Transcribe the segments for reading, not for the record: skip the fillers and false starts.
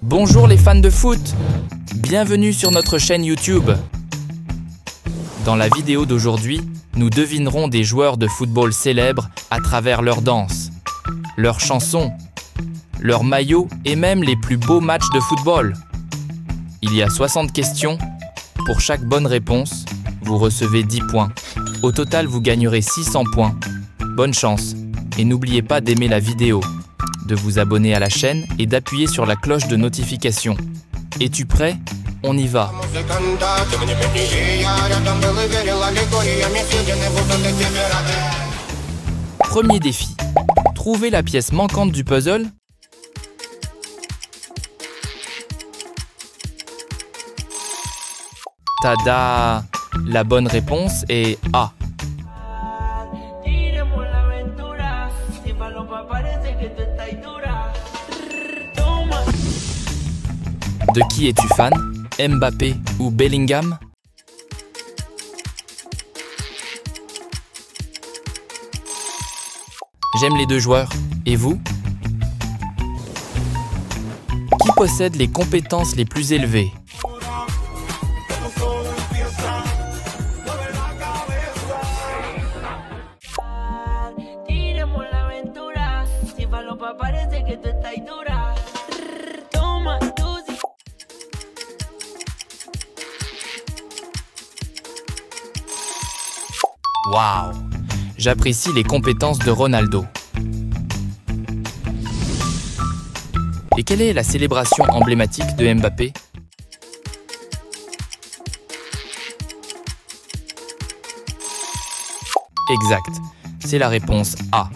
Bonjour les fans de foot, bienvenue sur notre chaîne YouTube. Dans la vidéo d'aujourd'hui, nous devinerons des joueurs de football célèbres à travers leurs danses, leurs chansons, leurs maillots et même les plus beaux matchs de football. Il y a 60 questions. Pour chaque bonne réponse, vous recevez 10 points. Au total, vous gagnerez 600 points. Bonne chance et n'oubliez pas d'aimer la vidéo, de vous abonner à la chaîne et d'appuyer sur la cloche de notification. Es-tu prêt? On y va! Premier défi. Trouvez la pièce manquante du puzzle. Tada! La bonne réponse est A. De qui es-tu fan? Mbappé ou Bellingham? J'aime les deux joueurs. Et vous? Qui possède les compétences les plus élevées? Waouh! J'apprécie les compétences de Ronaldo. Et quelle est la célébration emblématique de Mbappé? Exact, c'est la réponse A.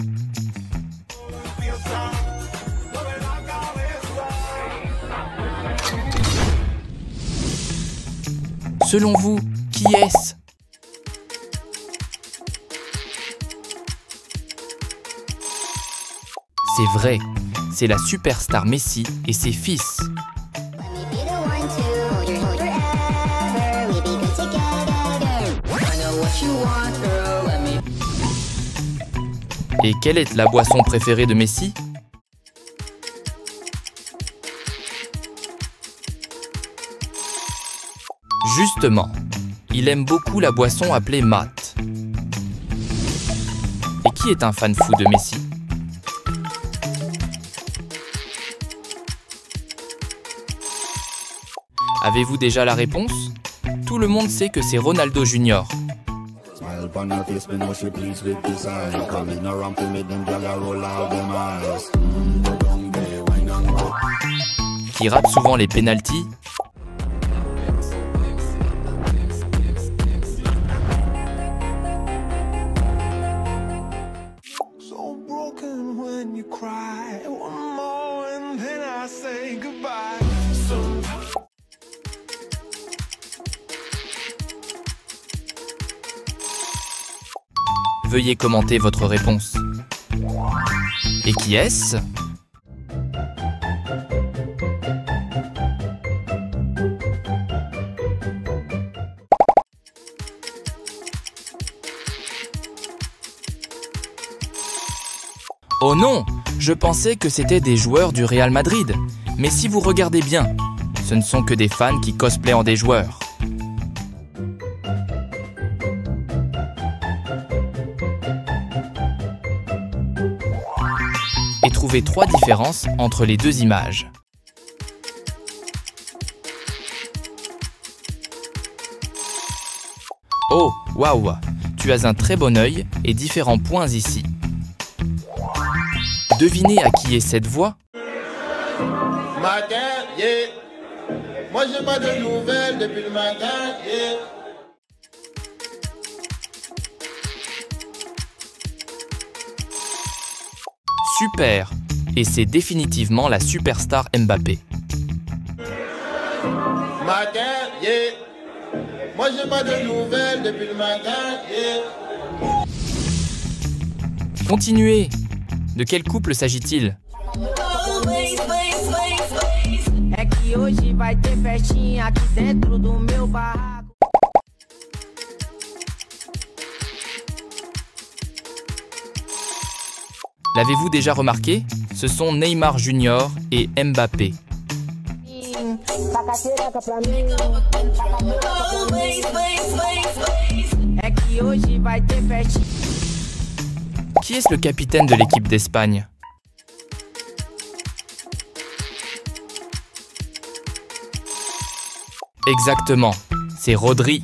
Selon vous, qui est-ce? C'est vrai, c'est la superstar Messi et ses fils. Et quelle est la boisson préférée de Messi? Justement, il aime beaucoup la boisson appelée Mate. Et qui est un fan fou de Messi? Avez-vous déjà la réponse? Tout le monde sait que c'est Ronaldo Junior. Qui rate souvent les pénaltys. Veuillez commenter votre réponse. Et qui est-ce? Oh non! Je pensais que c'était des joueurs du Real Madrid. Mais si vous regardez bien, ce ne sont que des fans qui cosplayent en des joueurs. Et trouvez 3 différences entre les deux images. Oh, waouh! Tu as un très bon œil et différents points ici. Devinez à qui est cette voix? Matin, yeah. Moi j'ai pas de nouvelles depuis le matin, yeah. Super! Et c'est définitivement la superstar Mbappé. Matin, yeah. Moi j'ai pas de nouvelles depuis le matin, yeah. Continuez! De quel couple s'agit-il? L'avez-vous déjà remarqué? Ce sont Neymar Junior et Mbappé. Qui est-ce le capitaine de l'équipe d'Espagne? Exactement, c'est Rodri.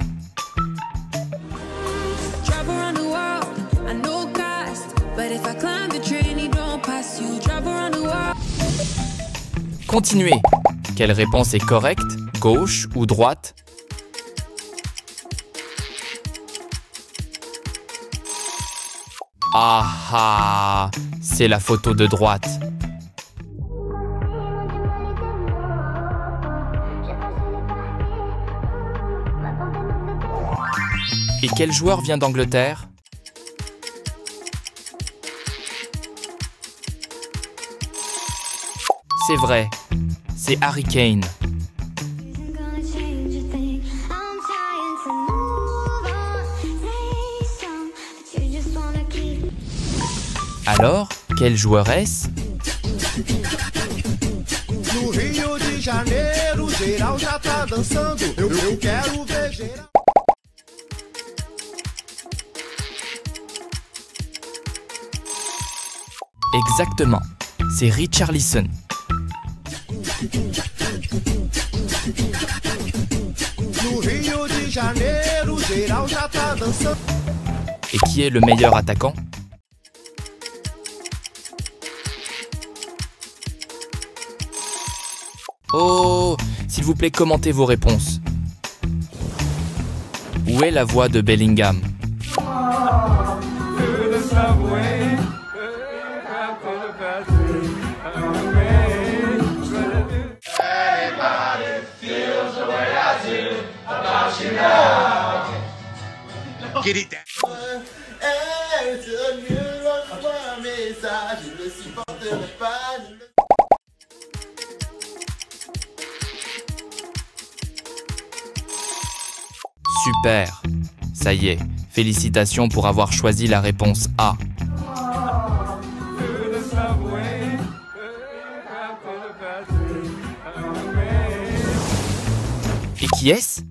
Continuez. Quelle réponse est correcte? Gauche ou droite? Ah ah, c'est la photo de droite. Et quel joueur vient d'Angleterre? C'est vrai, c'est Harry Kane. Alors, quel joueur est-ce? Exactement, c'est Richarlison. Et qui est le meilleur attaquant? Oh, s'il vous plaît, commentez vos réponses. Où est la voix de Bellingham? Get it down. Je ne reçois un message, je ne supporterai pas. Super. Ça y est, félicitations pour avoir choisi la réponse A. Et qui est-ce?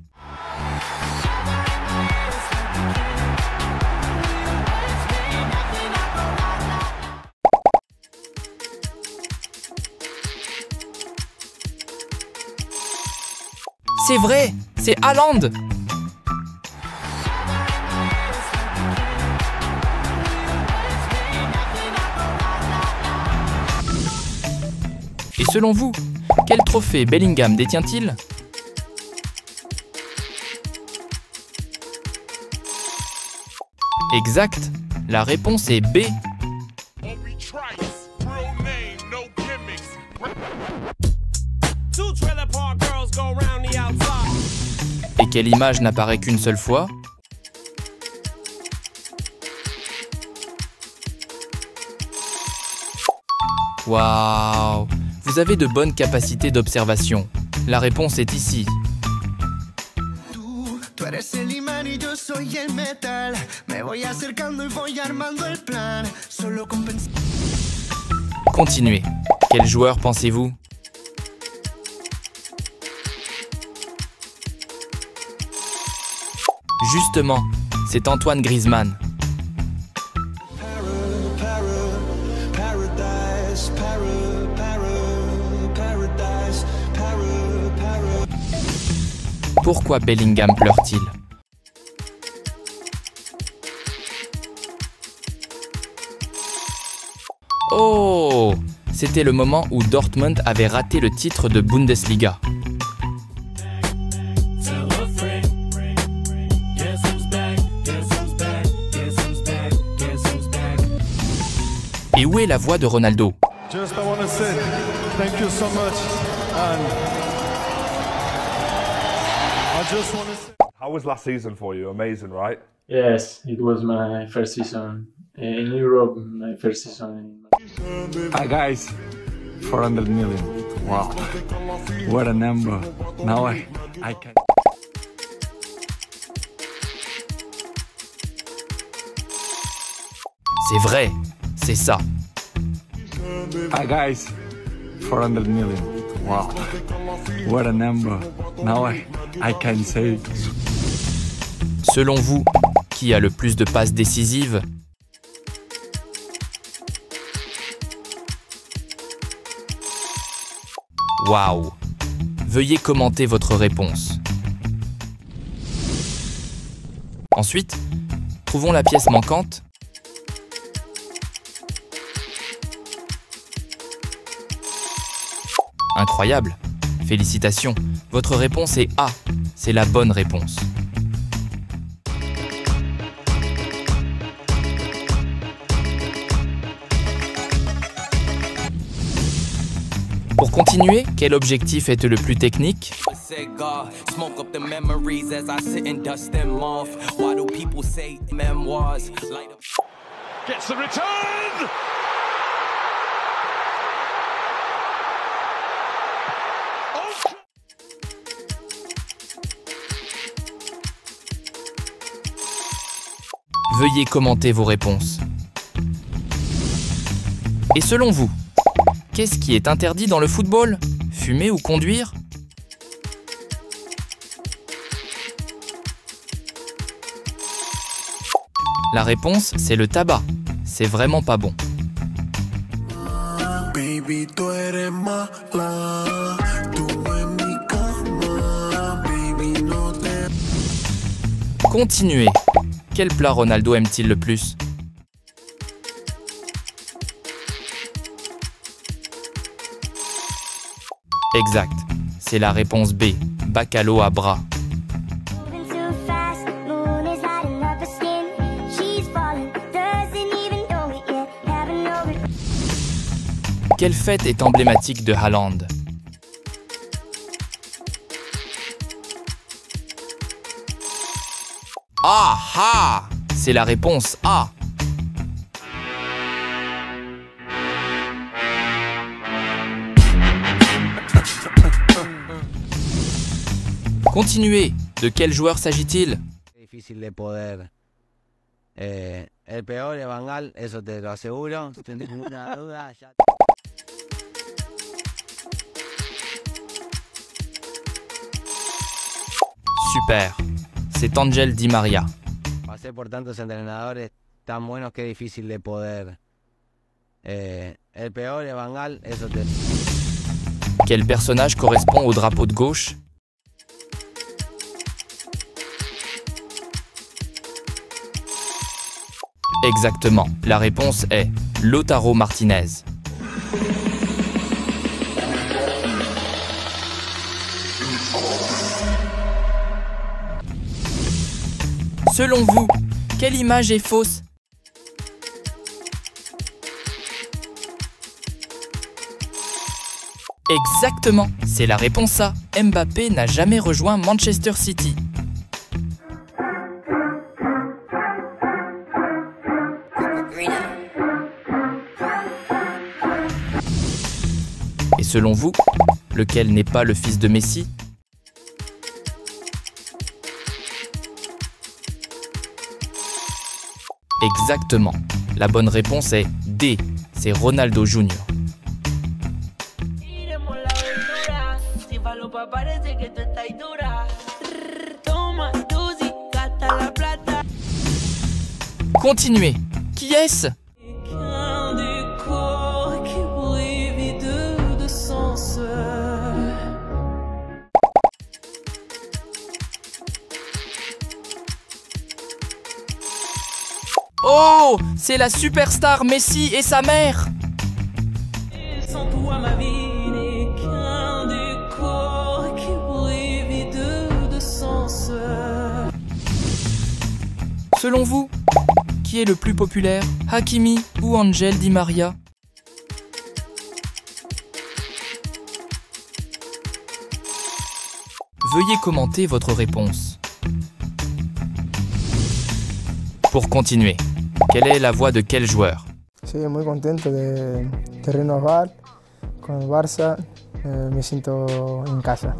C'est vrai, c'est Haaland. Et selon vous, quel trophée Bellingham détient-il? Exact, la réponse est B. Et quelle image n'apparaît qu'une seule fois? Waouh! Vous avez de bonnes capacités d'observation. La réponse est ici. Continuez. Quel joueur pensez-vous? Justement, c'est Antoine Griezmann. Pourquoi Bellingham pleure-t-il? Oh! C'était le moment où Dortmund avait raté le titre de Bundesliga. Et où est la voix de Ronaldo? Just I want to say thank you so much and I just want to say how was last season for you? Amazing, right? Yes, it was my first season in Europe, my first season in... Hi guys, 400 million. Wow, what a number. Now I can... C'est vrai, c'est ça. Hi guys, 400 million. Wow. What a number. Now I can say it. Selon vous, qui a le plus de passes décisives? Waouh! Veuillez commenter votre réponse. Ensuite, trouvons la pièce manquante. Incroyable! Félicitations! Votre réponse est A. C'est la bonne réponse. Pour continuer, quel objectif est le plus technique? Gets the return! Veuillez commenter vos réponses. Et selon vous, qu'est-ce qui est interdit dans le football? Fumer ou conduire? La réponse, c'est le tabac. C'est vraiment pas bon. Baby, tú eres mala, tú en mi cama, baby, no te... Continuez. Quel plat Ronaldo aime-t-il le plus? Exact. C'est la réponse B. Bacalo à bras. Quelle fête est emblématique de Haaland? Ah ah! C'est la réponse A. Continuez. De quel joueur s'agit-il? Difícil de poder. El peor es Van Gaal, eso te lo aseguro. Sin ninguna duda. Super. C'est Ángel Di María. Pasé por tantos entrenadores tan buenos que es difícil de poder. El peor es Van Gaal, eso te... Quel personnage correspond au drapeau de gauche? Exactement. La réponse est Lautaro Martinez. Selon vous, quelle image est fausse? Exactement, c'est la réponse A. Mbappé n'a jamais rejoint Manchester City. Et selon vous, lequel n'est pas le fils de Messi? Exactement. La bonne réponse est D. C'est Ronaldo Jr. Continuez. Qui est-ce? Oh, c'est la superstar Messi et sa mère. Selon vous, qui est le plus populaire, Hakimi ou Ángel Di María? Veuillez commenter votre réponse. Pour continuer, quelle est la voix de quel joueur? Sí, muy contento de renovar con el Barça. Me siento en casa.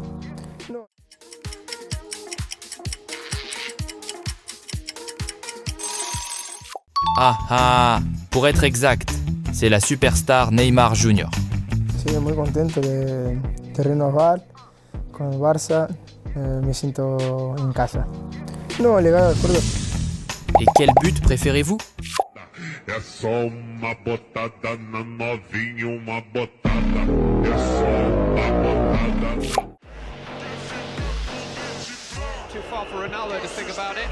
Ah ah, pour être exact, c'est la superstar Neymar Jr. Sí, muy contento de renovar con el Barça. Me siento en casa. No, legal, de acuerdo. Et quel but préférez-vous? É só uma botada na novinha, uma botada. É só uma botada. Too far for Ronaldo to think about it.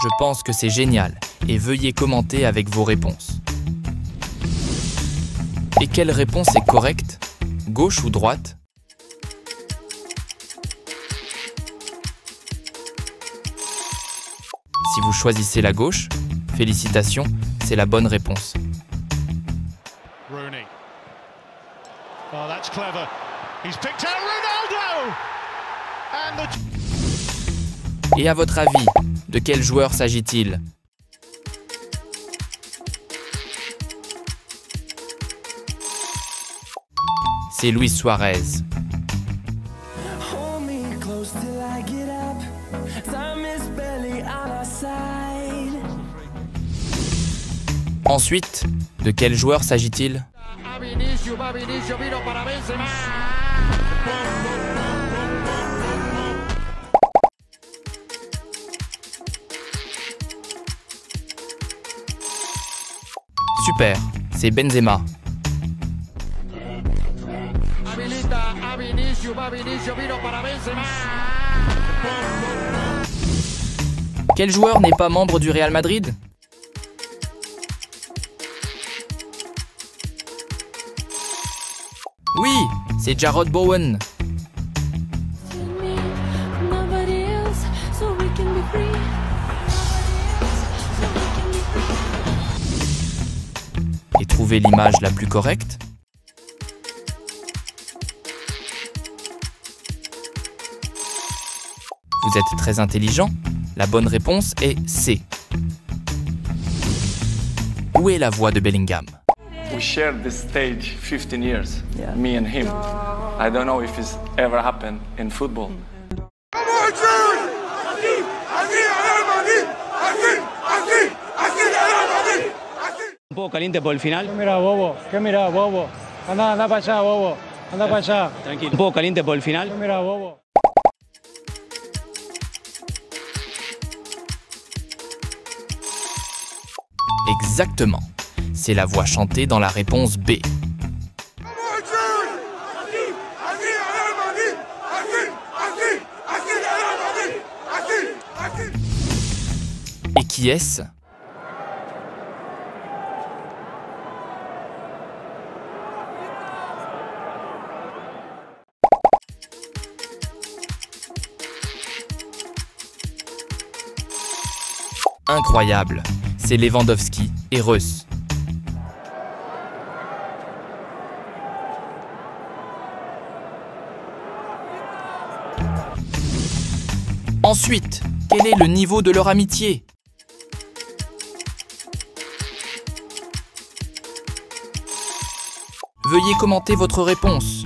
Je pense que c'est génial et veuillez commenter avec vos réponses. Et quelle réponse est correcte? Gauche ou droite? Si vous choisissez la gauche, félicitations, c'est la bonne réponse. Rooney. Oh, that's clever. He's picked out Ronaldo. And Et à votre avis, de quel joueur s'agit-il? C'est Luis Suarez. Ensuite, de quel joueur s'agit-il? Super, c'est Benzema. Quel joueur n'est pas membre du Real Madrid? Oui, c'est Jarrod Bowen. Et trouvez l'image la plus correcte. Vous êtes très intelligent. La bonne réponse est C. Où est la voix de Bellingham? We shared this stage 15 years, me and him. I don't know if it's ever happened in football. Un poco caliente por el final. ¿Qué mira, bobo? ¿Qué mira, bobo? Anda para allá, bobo. Anda para allá. Tranquilo. Un poco caliente por el final. ¿Qué mira, bobo? Exactement. C'est la voix chantée dans la réponse B. Et qui est-ce? Incroyable, c'est Lewandowski et Reus. Ensuite, quel est le niveau de leur amitié? Veuillez commenter votre réponse.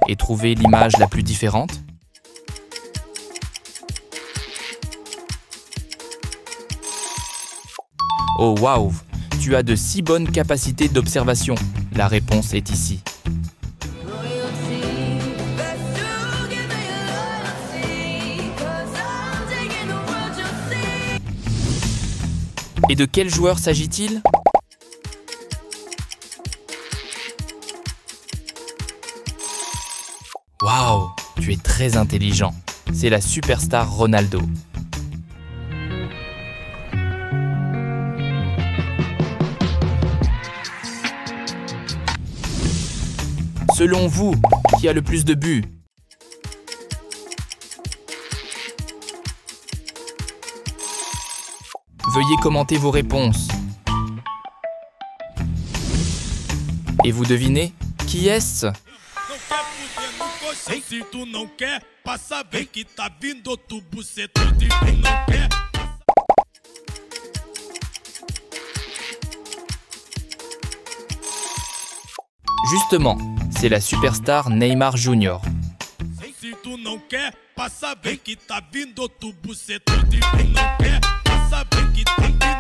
Et trouvez l'image la plus différente. Oh waouh, tu as de si bonnes capacités d'observation. La réponse est ici. Et de quel joueur s'agit-il? Waouh, tu es très intelligent. C'est la superstar Ronaldo. Selon vous, qui a le plus de buts? Veuillez commenter vos réponses. Et vous devinez, qui est-ce? Justement, c'est la superstar Neymar Jr. Passa bem que tá vindo outro bucetão de quem não quer. Passa bem que tá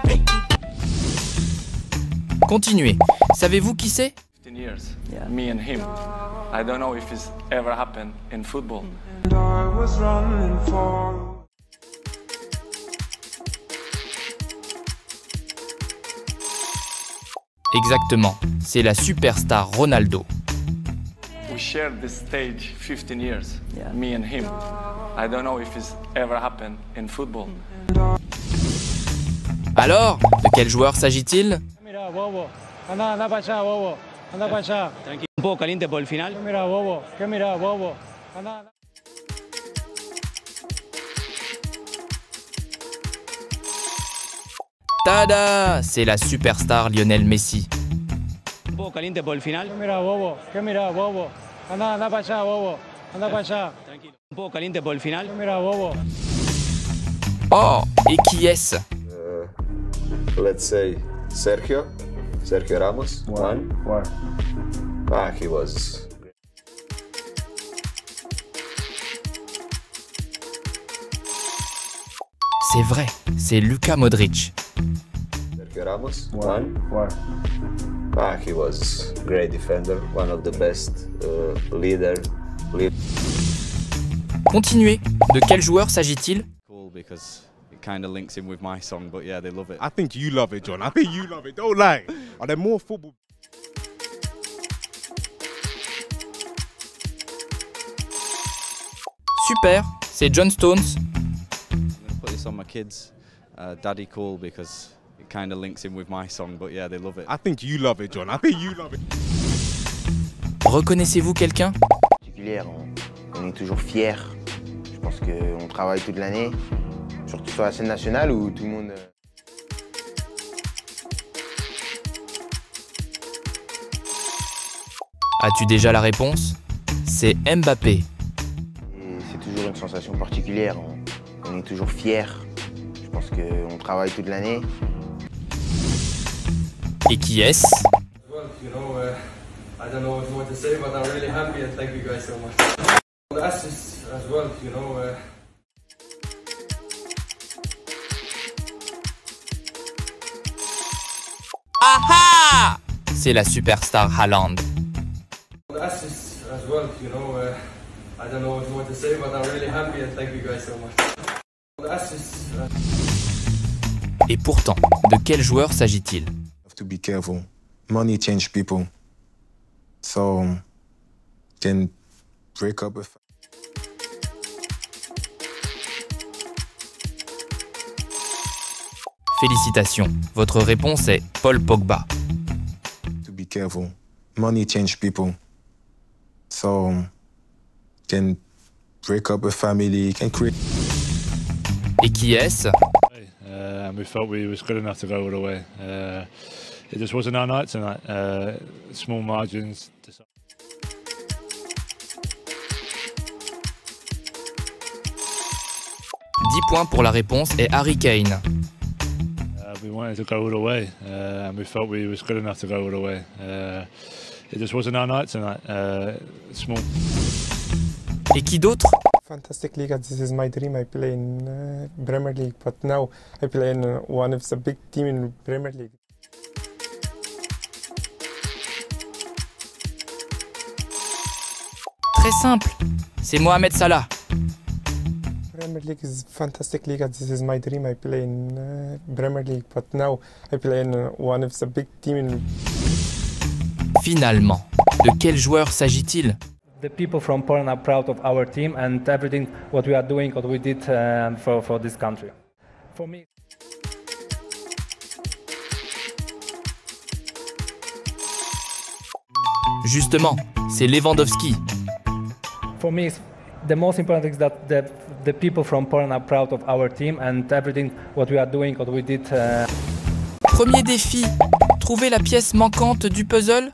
vindo outro. Continuez. Savez-vous qui c'est? 15 years, yeah, me and him. I don't know if it's ever happened in football. Exactement, c'est la superstar Ronaldo. We shared this stage 15 years, yeah, me and him. I don't know if it's ever happened in football. Alors, de quel joueur s'agit-il? Mira, bobo. Anda para allá, bobo. Anda para allá. Tranquilo. Un poco caliente por el final. Mira, bobo. ¿Qué mira, bobo? Anda. Tada! C'est la superstar Lionel Messi. Un poco caliente por el final. Mira, bobo. ¿Qué mira, bobo? Anda para allá, bobo. Anda para allá. Tranquilo. Un poco caliente por el final. Mira, bobo. Oh, et qui est-ce? Let's say Sergio Ramos. Why? He was. C'est vrai, c'est Luka Modric. Sergio Ramos. Why? He was great defender, one of the best leader. Continuez. De quel joueur s'agit-il? Cool because it kind of links in with my song, but yeah, they love it. I think you love it, John. I think you love it. Don't lie. Are there more football? Super, c'est John Stones. I'm gonna put this on my kids. Daddy Cool because it kind of links in with my song, but yeah, they love it. I think you love it, John. I think you love it. Reconnaissez-vous quelqu'un? Particulière, on est toujours fiers. Je pense qu'on travaille toute l'année, surtout sur la scène nationale où tout le monde. As-tu déjà la réponse? C'est Mbappé. C'est toujours une sensation particulière. On est toujours fiers. Je pense qu'on travaille toute l'année. Et qui est-ce? I don't know what to say, but I'm really happy and thank you guys so much. The assists as well, Aha! C'est la superstar Haaland. The assists as well, I don't know what to say, but I'm really happy and thank you guys so much. The assists. Et pourtant, de quel joueur s'agit-il? Have to be careful. Money change people. So can break up with. Félicitations, votre réponse est Paul Pogba. To be careful. Money change people. So can break up a family, can create. Et qui est-ce? And we felt we was good enough to go all the way. It just wasn't our night tonight. Small margins. 10 points pour la réponse et Harry Kane. We wanted to go all the way, and we felt we was good enough to go all the way. It just wasn't our night tonight. Small. Et qui d'autre? Fantastic Liga, this is my dream. I play in Premier League, but now I play in one of the big team in Premier League. Très simple, c'est Mohamed Salah. Premier League is fantastic Liga, this is my dream. I play in Premier League, but now I play in one of the big team in. Finalement, de quel joueur s'agit-il? The people from Poland are proud of our team and everything what we are doing, what we did for this country. For me. Justement, c'est Lewandowski. For me, the most important thing is that the people from Poland are proud of our team and everything what we are doing, what we did. Premier défi, trouver la pièce manquante du puzzle.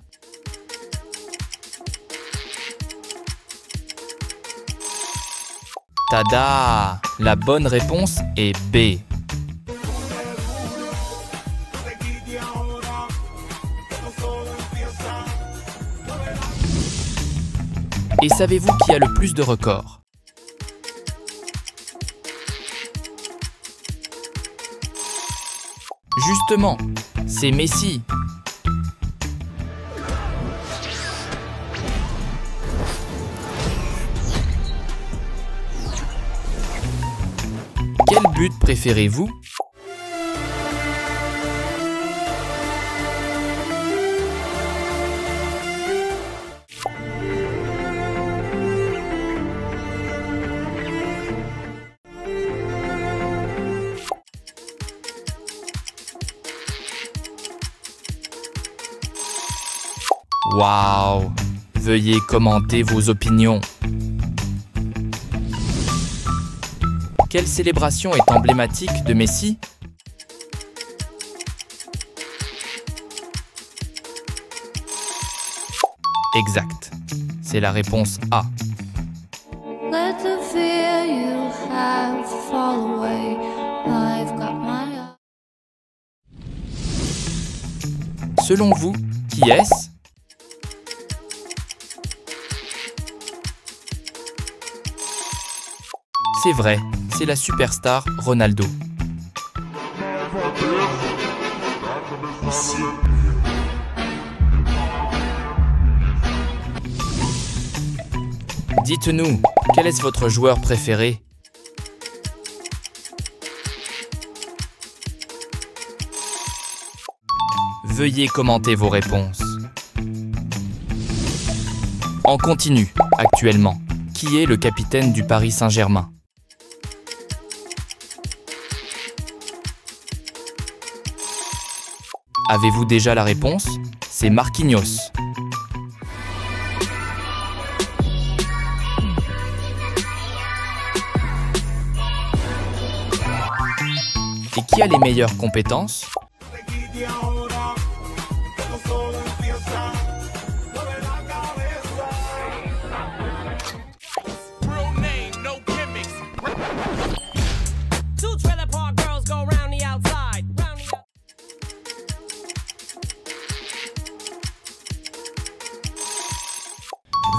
Tada! La bonne réponse est B. Et savez-vous qui a le plus de records? Justement, c'est Messi. Quel but préférez-vous? Waouh! Veuillez commenter vos opinions. Quelle célébration est emblématique de Messi? Exact. C'est la réponse A. Let the fear you have fall away. I've got my... Selon vous, qui est-ce? C'est vrai, c'est la superstar Ronaldo. Dites-nous, quel est votre joueur préféré? Veuillez commenter vos réponses. On continue, actuellement. Qui est le capitaine du Paris Saint-Germain? Avez-vous déjà la réponse? C'est Marquinhos. Et qui a les meilleures compétences?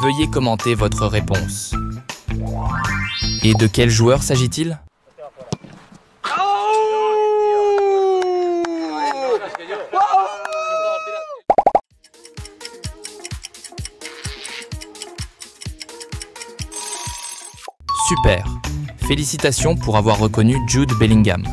Veuillez commenter votre réponse. Et de quel joueur s'agit-il? Super! Félicitations pour avoir reconnu Jude Bellingham.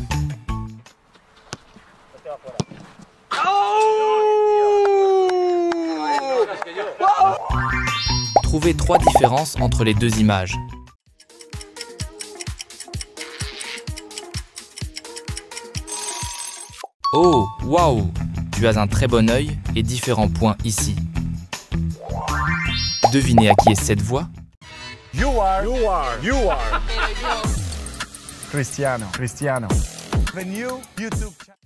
Trouvez 3 différences entre les deux images. Oh, waouh! Tu as un très bon œil et différents points ici. Devinez à qui est cette voix? You are Cristiano. The new YouTube channel.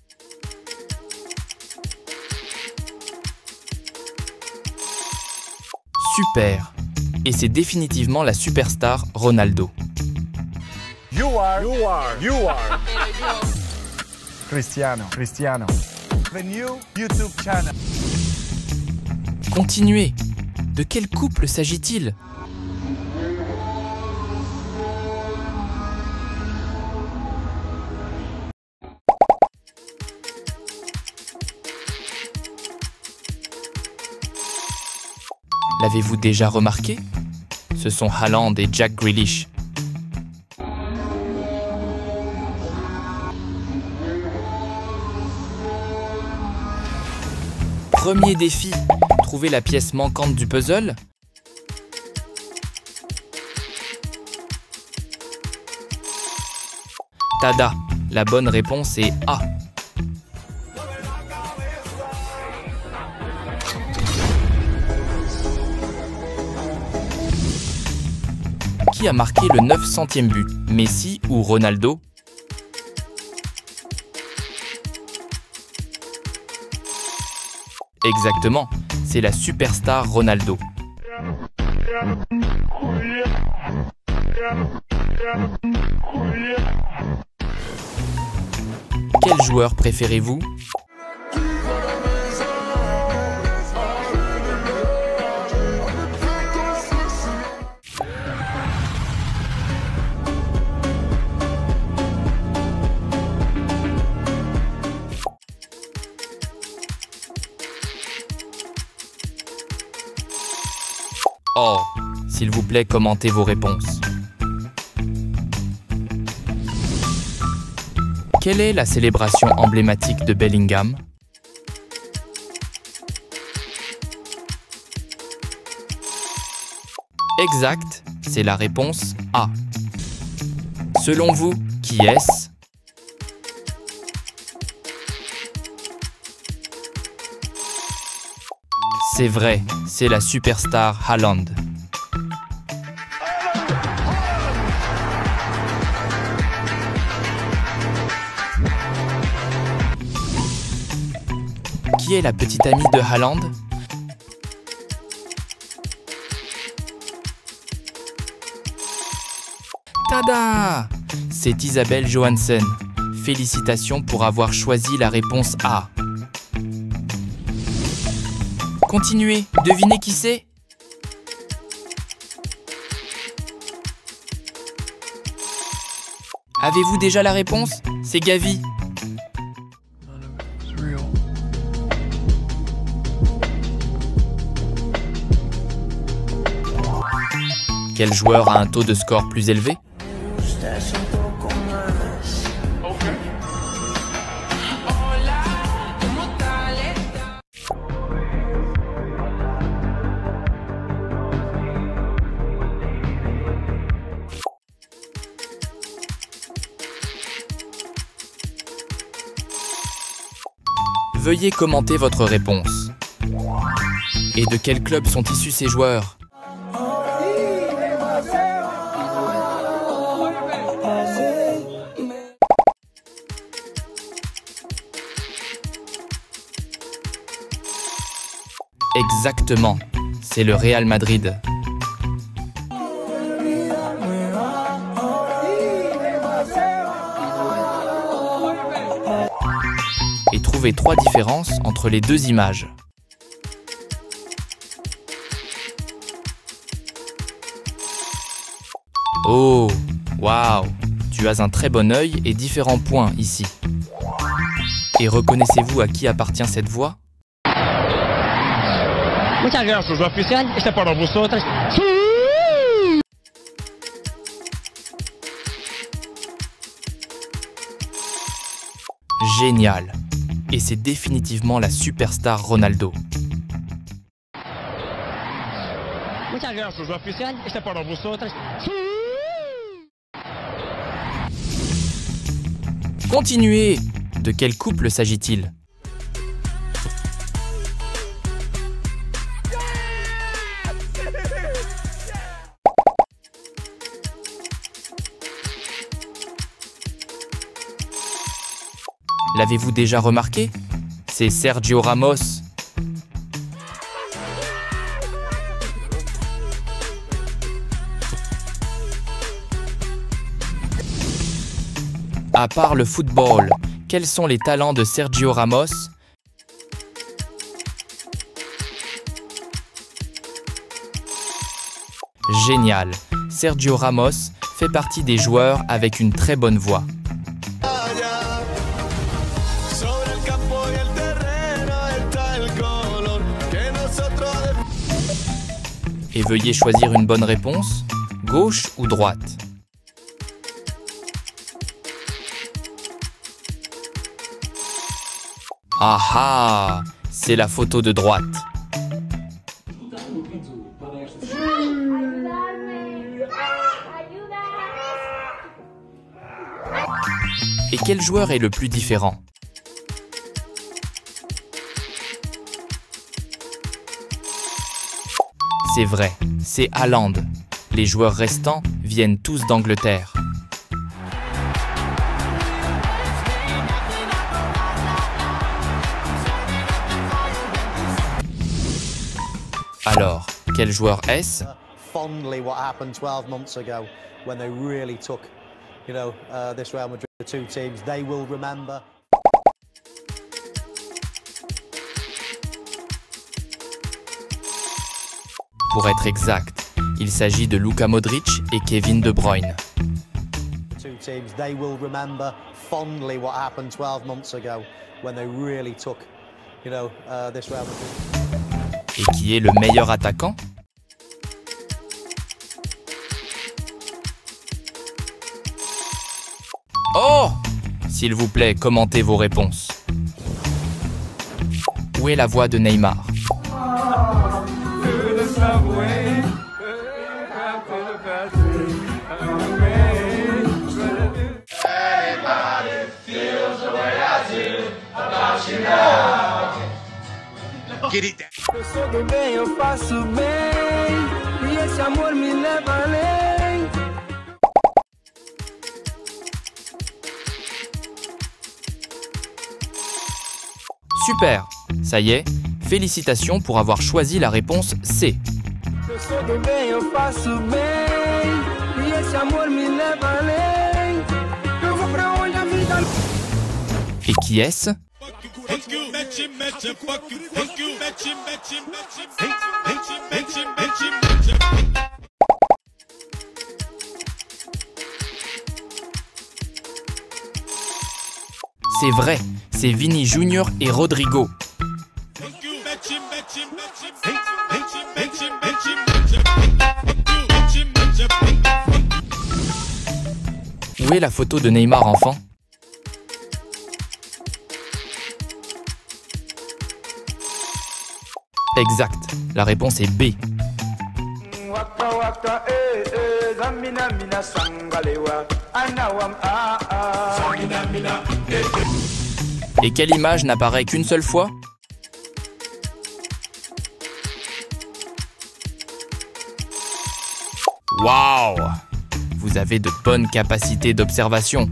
Super! Et c'est définitivement la superstar Ronaldo. You are Cristiano. The new YouTube channel. Continuez! De quel couple s'agit-il? L'avez-vous déjà remarqué? Ce sont Haaland et Jack Grealish. Premier défi, trouver la pièce manquante du puzzle. Tada, la bonne réponse est A. Qui a marqué le 900e but, Messi ou Ronaldo? Exactement, c'est la superstar Ronaldo. Quel joueur préférez-vous? Oh, s'il vous plaît, commentez vos réponses. Quelle est la célébration emblématique de Bellingham? Exact, c'est la réponse A. Selon vous, qui est-ce? C'est vrai, c'est la superstar Haaland. Qui est la petite amie de Haaland? Tada! C'est Isabelle Johansen. Félicitations pour avoir choisi la réponse A. Continuez, devinez qui c'est? Avez-vous déjà la réponse? C'est Gavi. Quel joueur a un taux de score plus élevé? Veuillez commenter votre réponse. Et de quel club sont issus ces joueurs? Exactement, c'est le Real Madrid. Et trouvez 3 différences entre les 2 images. Oh, waouh, tu as un très bon œil et différents points ici. Et reconnaissez-vous à qui appartient cette voix? Muchas gracias, oficial. Este para vosotros. Génial. Et c'est définitivement la superstar Ronaldo. Muchas gracias, oficial. Este para vosotros. Continuez. De quel couple s'agit-il? L'avez-vous déjà remarqué? C'est Sergio Ramos. À part le football, quels sont les talents de Sergio Ramos? Génial! Sergio Ramos fait partie des joueurs avec une très bonne voix. Et veuillez choisir une bonne réponse, gauche ou droite. Ah ah, c'est la photo de droite. Et quel joueur est le plus différent? C'est vrai, c'est Haaland. Les joueurs restants viennent tous d'Angleterre. Alors, quel joueur est-ce? Fondly what happened 12 months ago when they really took, this Real Madrid, the 2 teams, they will remember. Pour être exact, il s'agit de Luka Modric et Kevin De Bruyne. The 2 teams, they will remember fondly what happened 12 months ago when they really took, this Real Madrid. Et qui est le meilleur attaquant? Oh! S'il vous plaît, commentez vos réponses. Où est la voix de Neymar? Tudo bem, eu faço bem, e esse amor me leva além. Super! Ça y est, félicitations pour avoir choisi la réponse C. Tudo bem, eu faço bem, e esse amor me leva além. Eu vou pra onde a vida. Et qui est-ce? C'est vrai, c'est Vini Junior et Rodrigo. Où est la photo de Neymar enfant? Exact, la réponse est B. Et quelle image n'apparaît qu'une seule fois? Waouh! Vous avez de bonnes capacités d'observation.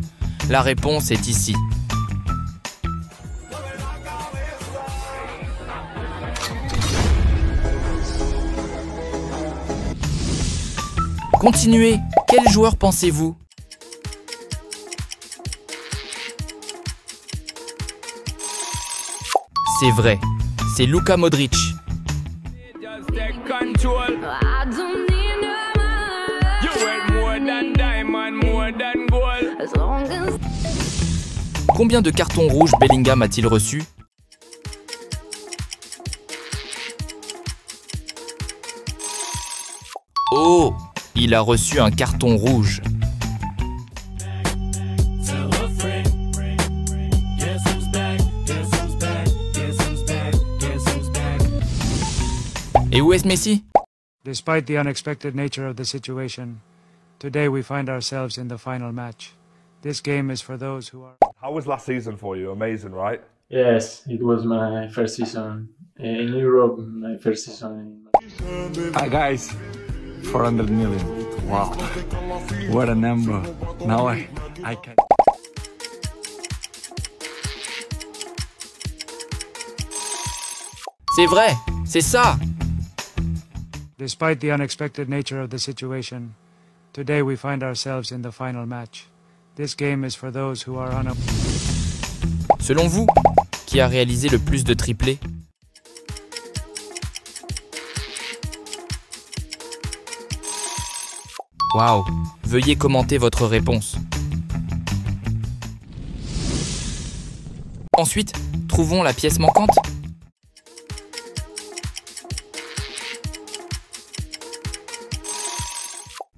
La réponse est ici. Continuez. Quel joueur pensez-vous? C'est vrai, c'est Luka Modric. Combien de cartons rouges Bellingham a-t-il reçu? Oh! Il a reçu un carton rouge. Et où est Messi? Despite the unexpected nature of the situation, today we find ourselves in the final match. This game is for those who are... How was last season for you? Amazing, right? Yes, it was my first season in Europe, my first season in... Hi guys, 400 million. Wow, what a number. Now I can... C'est vrai, c'est ça! Despite the unexpected nature of the situation, today we find ourselves in the final match. This game is for those who are unable... Selon vous, qui a réalisé le plus de triplés? Waouh! Veuillez commenter votre réponse. Ensuite, trouvons la pièce manquante.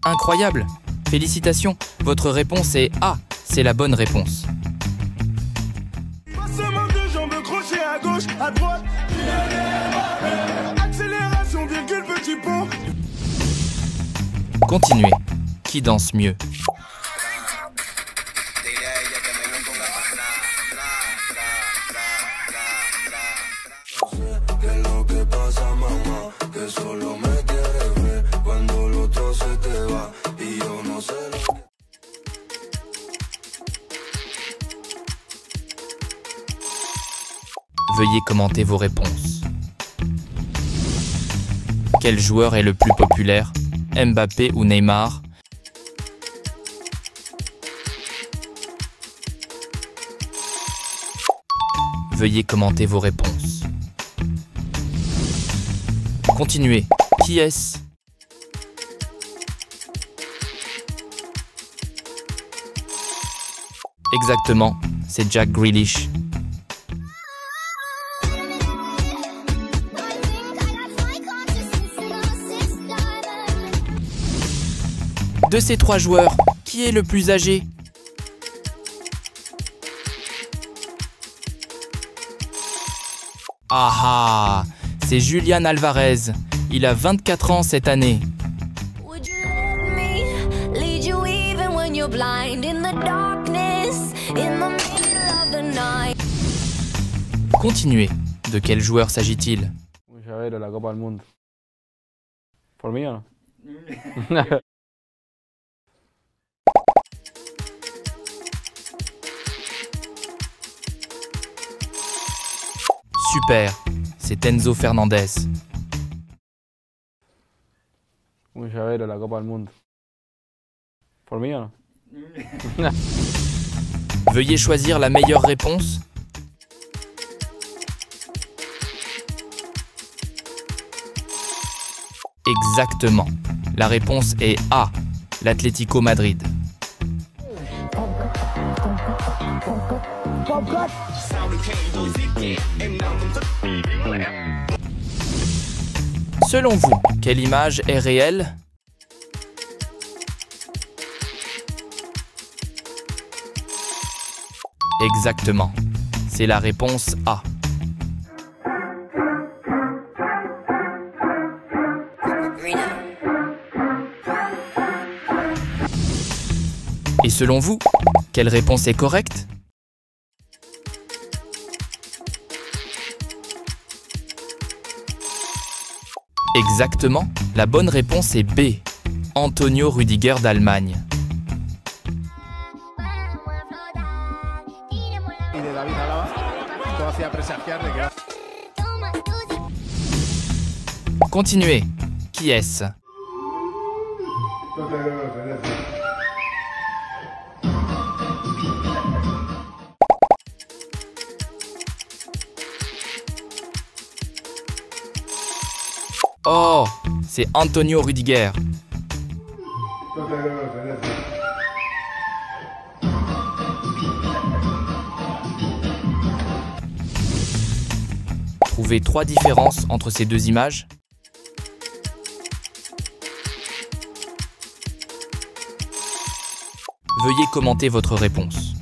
Incroyable! Félicitations, votre réponse est A, c'est la bonne réponse. Passement de jambes, crochet à gauche, à droite. Accélération, virgule, petit pont. Continuez. Qui danse mieux? Veuillez commenter vos réponses. Quel joueur est le plus populaire? Mbappé ou Neymar? Veuillez commenter vos réponses. Continuez. Qui est-ce? Exactement, c'est Jack Grealish. De ces trois joueurs, qui est le plus âgé? Ah, c'est Julian Alvarez. Il a 24 ans cette année. Continuez. De quel joueur s'agit-il? De la Copa del Mundo. ¿Por mí o no? Super, c'est Enzo Fernandez. De la Copa del Mundo. ¿Por mí o no? Veuillez choisir la meilleure réponse. Exactement. La réponse est A, l'Atlético Madrid. Selon vous, quelle image est réelle? Exactement. C'est la réponse A. Et selon vous, quelle réponse est correcte? Exactement, la bonne réponse est B, Antonio Rüdiger d'Allemagne. Continuez. Qui est-ce? Oh, c'est Antonio Rüdiger. Trouvez 3 différences entre ces deux images. Veuillez commenter votre réponse.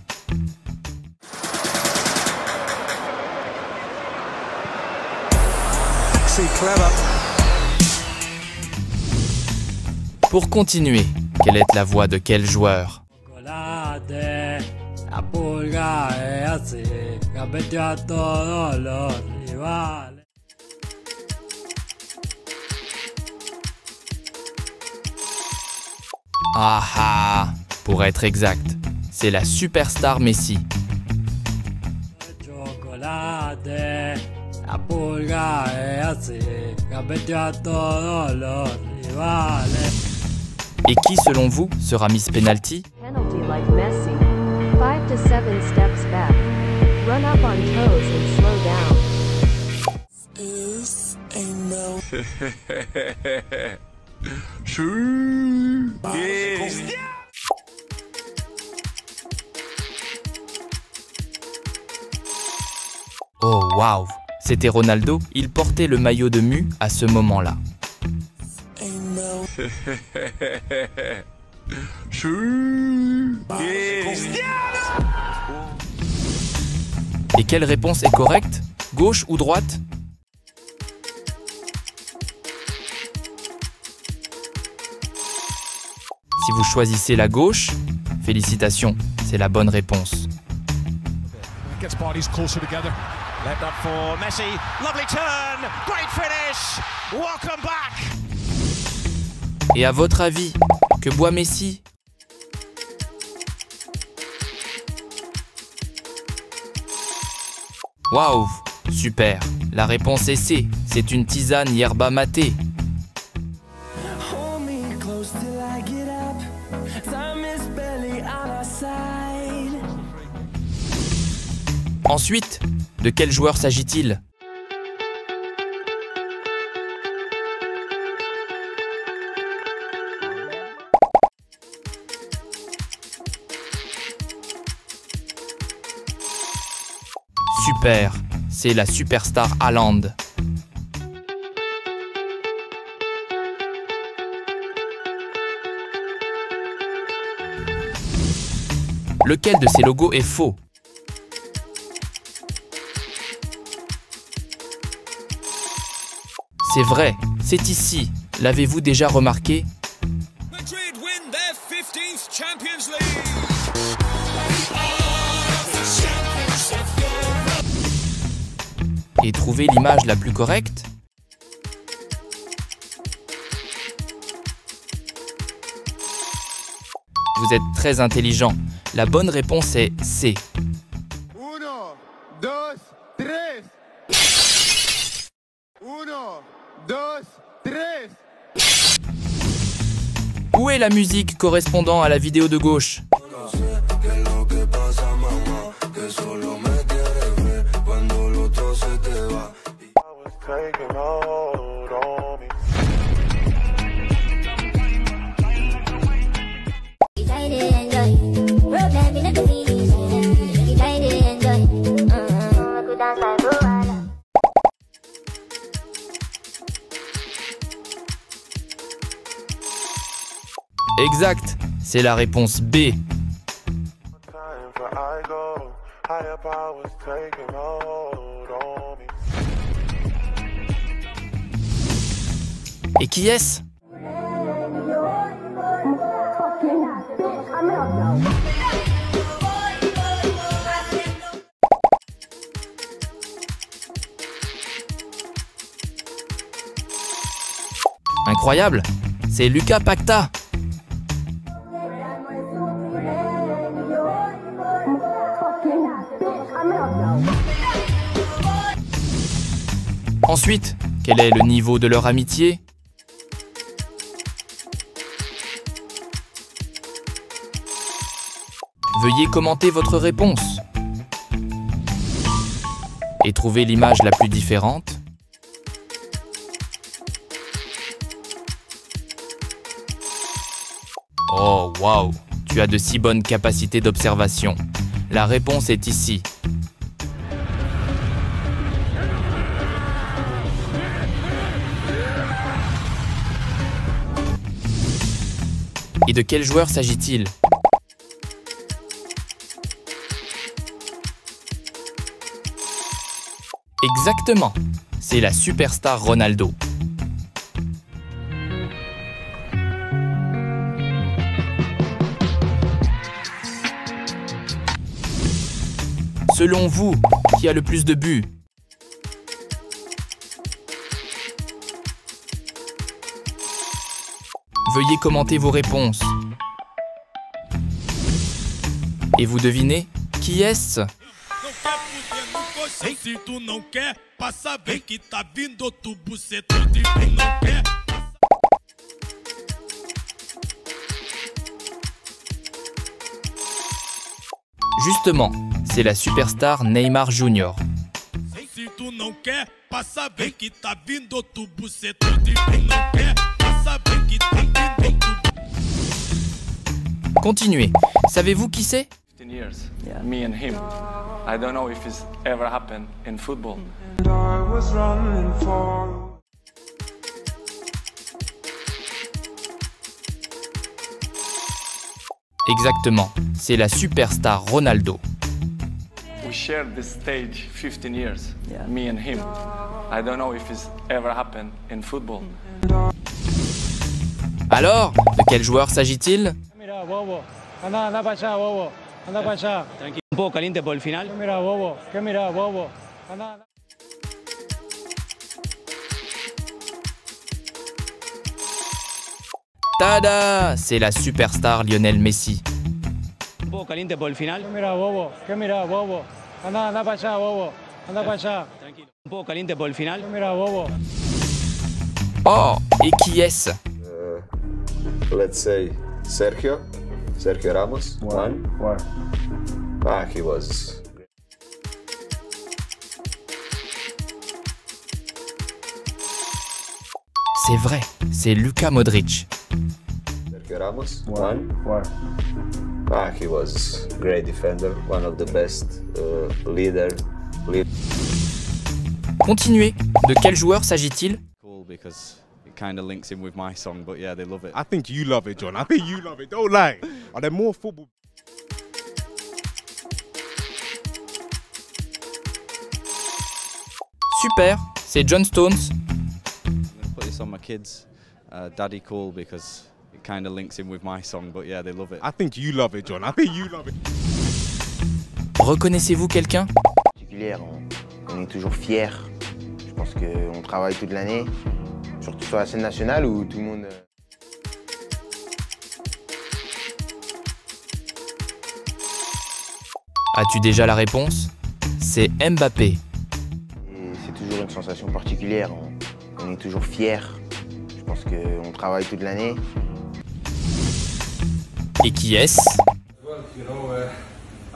C'est clever. Pour continuer, quelle est la voix de quel joueur? Ah ah, pour être exact, c'est la superstar Messi. Et qui, selon vous, sera Miss Penalty? Penalty like Messi. 5 to 7 steps back. Run up on toes and slow down. Oh waouh, c'était Ronaldo, il portait le maillot de Mu à ce moment-là. Et quelle réponse est correcte? Gauche ou droite? Si vous choisissez la gauche, félicitations, c'est la bonne réponse. Gets bodies closer together. Left up for Messi. Lovely turn. Great finish. Welcome back. Et à votre avis, que boit Messi? Waouh, super. La réponse est C. C'est une tisane yerba maté. Ensuite, de quel joueur s'agit-il? Super, c'est la superstar Haaland. Lequel de ces logos est faux? C'est vrai, c'est ici. L'avez-vous déjà remarqué? Madrid win their 15th Champions League. Et trouvez l'image la plus correcte? Vous êtes très intelligent. La bonne réponse est C. 1, 2, 3. 1, 2, 3. Où est la musique correspondant à la vidéo de gauche? Exact, c'est la réponse B. Et qui est-ce? Incroyable, c'est Lucas Paquetá. Ensuite, quel est le niveau de leur amitié? Veuillez commenter votre réponse. Et trouvez l'image la plus différente. Oh, waouh! Tu as de si bonnes capacités d'observation. La réponse est ici. Et de quel joueur s'agit-il? Exactement, c'est la superstar Ronaldo. Selon vous, qui a le plus de buts? Veuillez commenter vos réponses. Et vous devinez, qui est-ce? Justement, c'est la superstar Neymar Jr. Continuez. Savez-vous qui c'est? 15 years, yeah, me and him. I don't know if it's ever happened in football. Exactement, c'est la superstar Ronaldo. We shared this stage 15 years, yeah, me and him. I don't know if it's ever happened in football. Alors, de quel joueur s'agit-il? Un poco caliente por el final. Tada! C'est la superstar Lionel Messi. Un poco caliente por el final. Un poco caliente por el final. Oh, et qui est-ce? Let's say Sergio Ramos. One. Ah, he was. C'est vrai, c'est Luka Modric. Sergio Ramos. One. Ah, he was great defender, one of the best leader. Continuez. De quel joueur s'agit-il? Cool because it kind of links in with my song, but yeah, they love it. I think you love it, John. I think you love it. Don't lie. Are there more football? Super, c'est John Stones. kids. Daddy Cool because it kind of links in with my song, but yeah, they love it. I think you love it, John. I think you love it. Reconnaissez-vous quelqu'un? On est toujours fiers. Je pense qu'on travaille toute l'année, surtout sur la scène nationale où tout le monde... As-tu déjà la réponse? C'est Mbappé. C'est toujours une sensation particulière. On est toujours fiers. Je pense qu'on travaille toute l'année. Et qui est-ce?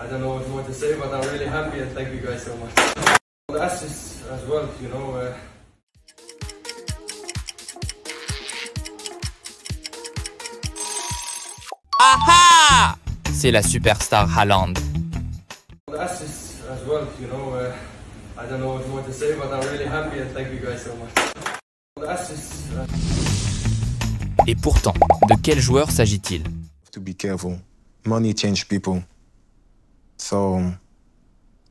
I don't know what to say, but I'm really happy and thank you guys so much. The assists as well, Aha! C'est la superstar Haaland. The assists as well, I don't know what to say, but I'm really happy and thank you guys so much. The assists. Et pourtant, de quel joueur s'agit-il? To be careful. Money change people. So,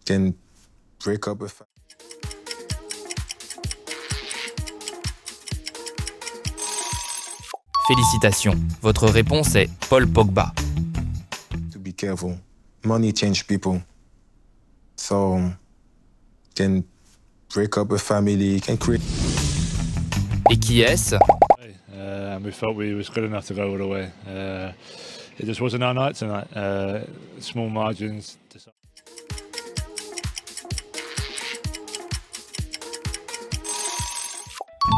can break up a family. Félicitations, votre réponse est Paul Pogba. To be careful. Money change people. So, can break up a family, can create... Et qui est-ce? And we felt we was good enough to go all the way. It just wasn't our night tonight. Small margins.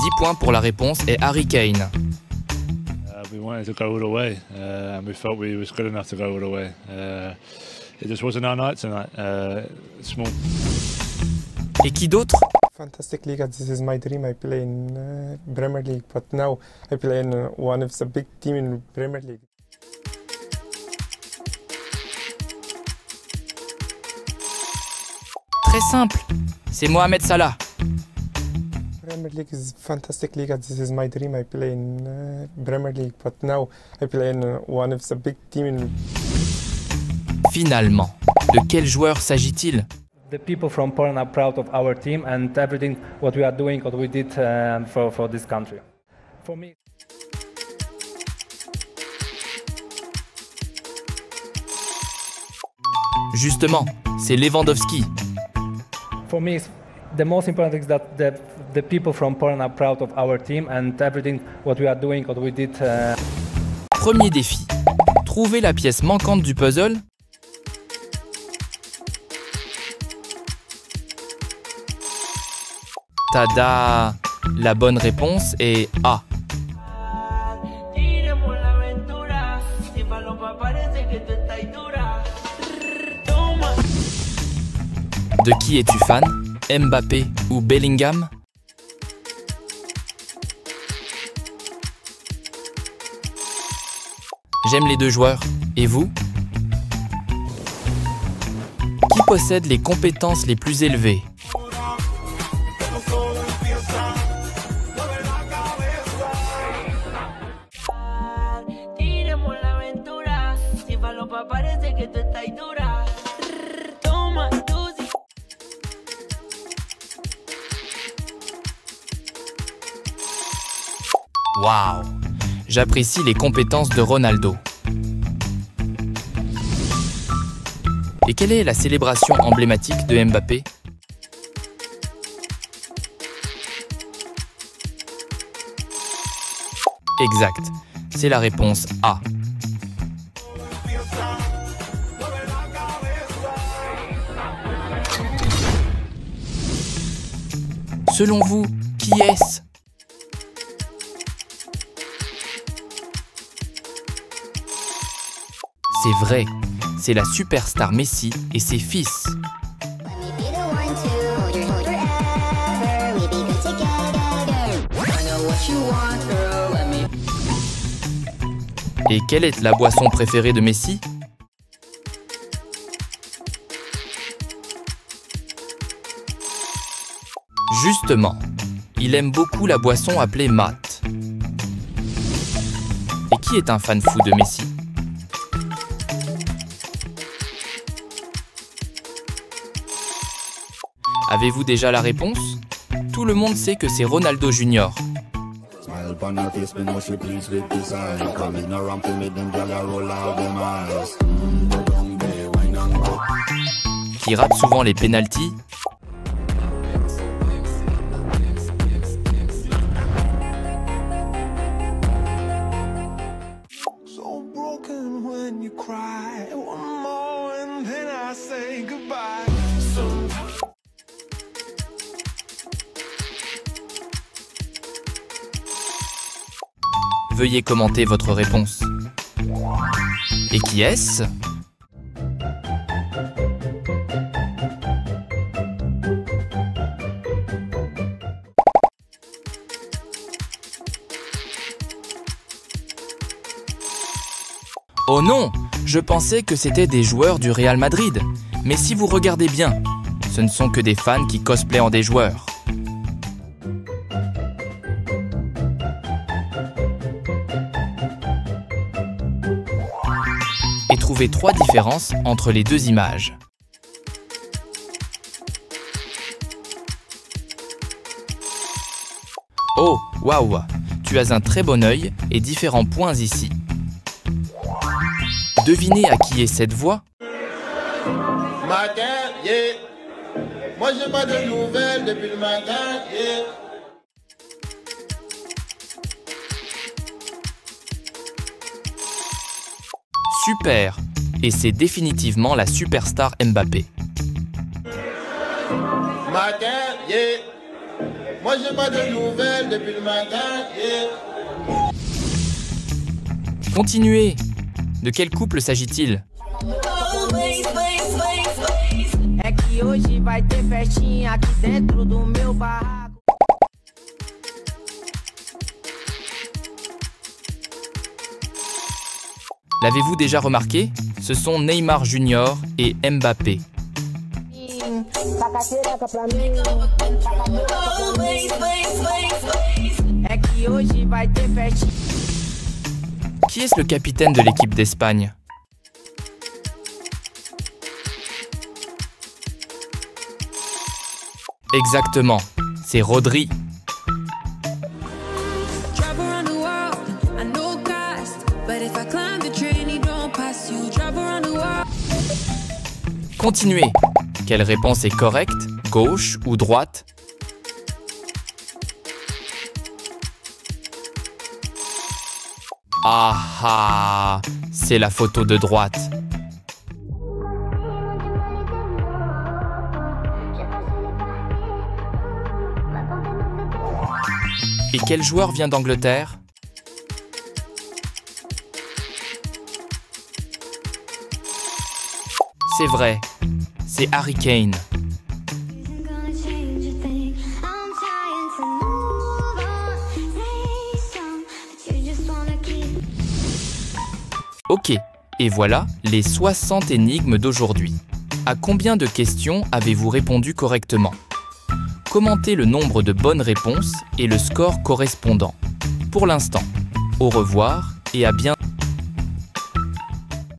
10 points pour la réponse et Harry Kane. We wanted to go all the way, and we felt we was good enough to go all the way. It just wasn't our night tonight. Small. Et qui d'autre? Fantastic Liga, this is my dream. I play in Premier League, but now I play in one of the big team in Premier League. Très simple, c'est Mohamed Salah. Premier League is fantastic Liga, this is my dream. I play in Premier League, but now I play in one of the big team in... Finalement, de quel joueur s'agit-il? The people from Poland are proud of our team and everything what we are doing, what we did for this country. For me. Justement, c'est Lewandowski. For me, the most important thing is that the people from Poland are proud of our team and everything what we are doing, what we did. Premier défi. Trouver la pièce manquante du puzzle. Tada! La bonne réponse est A. De qui es-tu fan? Mbappé ou Bellingham? J'aime les deux joueurs. Et vous? Qui possède les compétences les plus élevées? Waouh! J'apprécie les compétences de Ronaldo. Et quelle est la célébration emblématique de Mbappé? Exact, c'est la réponse A. Selon vous, qui est-ce? C'est vrai, c'est la superstar Messi et ses fils. Et quelle est la boisson préférée de Messi? Justement, il aime beaucoup la boisson appelée Mat. Et qui est un fan fou de Messi? Avez-vous déjà la réponse? Tout le monde sait que c'est Ronaldo Junior. on her face, me know she pleased with this eye. Coming around to make them gyal roll out them eyes. Go down there, wine and go. Qui rate souvent les pénaltys. So broken when you cry. One more and then I say goodbye. Veuillez commenter votre réponse. Et qui est-ce? Oh non, je pensais que c'était des joueurs du Real Madrid. Mais si vous regardez bien, ce ne sont que des fans qui cosplayent en des joueurs. Et trouvez 3 différences entre les 2 images. Oh, waouh, tu as un très bon œil et différents points ici. Devinez à qui est cette voix? Matin, yeah. Moi j'ai pas de nouvelles depuis le matin, yeah. Super! Et c'est définitivement la superstar Mbappé. Matin, yeah. Moi j'ai pas de nouvelles depuis le matin, yeah. Continuez! De quel couple s'agit-il? L'avez-vous déjà remarqué? Ce sont Neymar Junior et Mbappé. Qui est-ce le capitaine de l'équipe d'Espagne? Exactement, c'est Rodri. Continuez. Quelle réponse est correcte? Gauche ou droite? Ah ah, c'est la photo de droite. Et quel joueur vient d'Angleterre? C'est vrai, c'est Harry Kane. Ok, et voilà les 60 énigmes d'aujourd'hui. À combien de questions avez-vous répondu correctement? Commentez le nombre de bonnes réponses et le score correspondant. Pour l'instant, au revoir et à bientôt.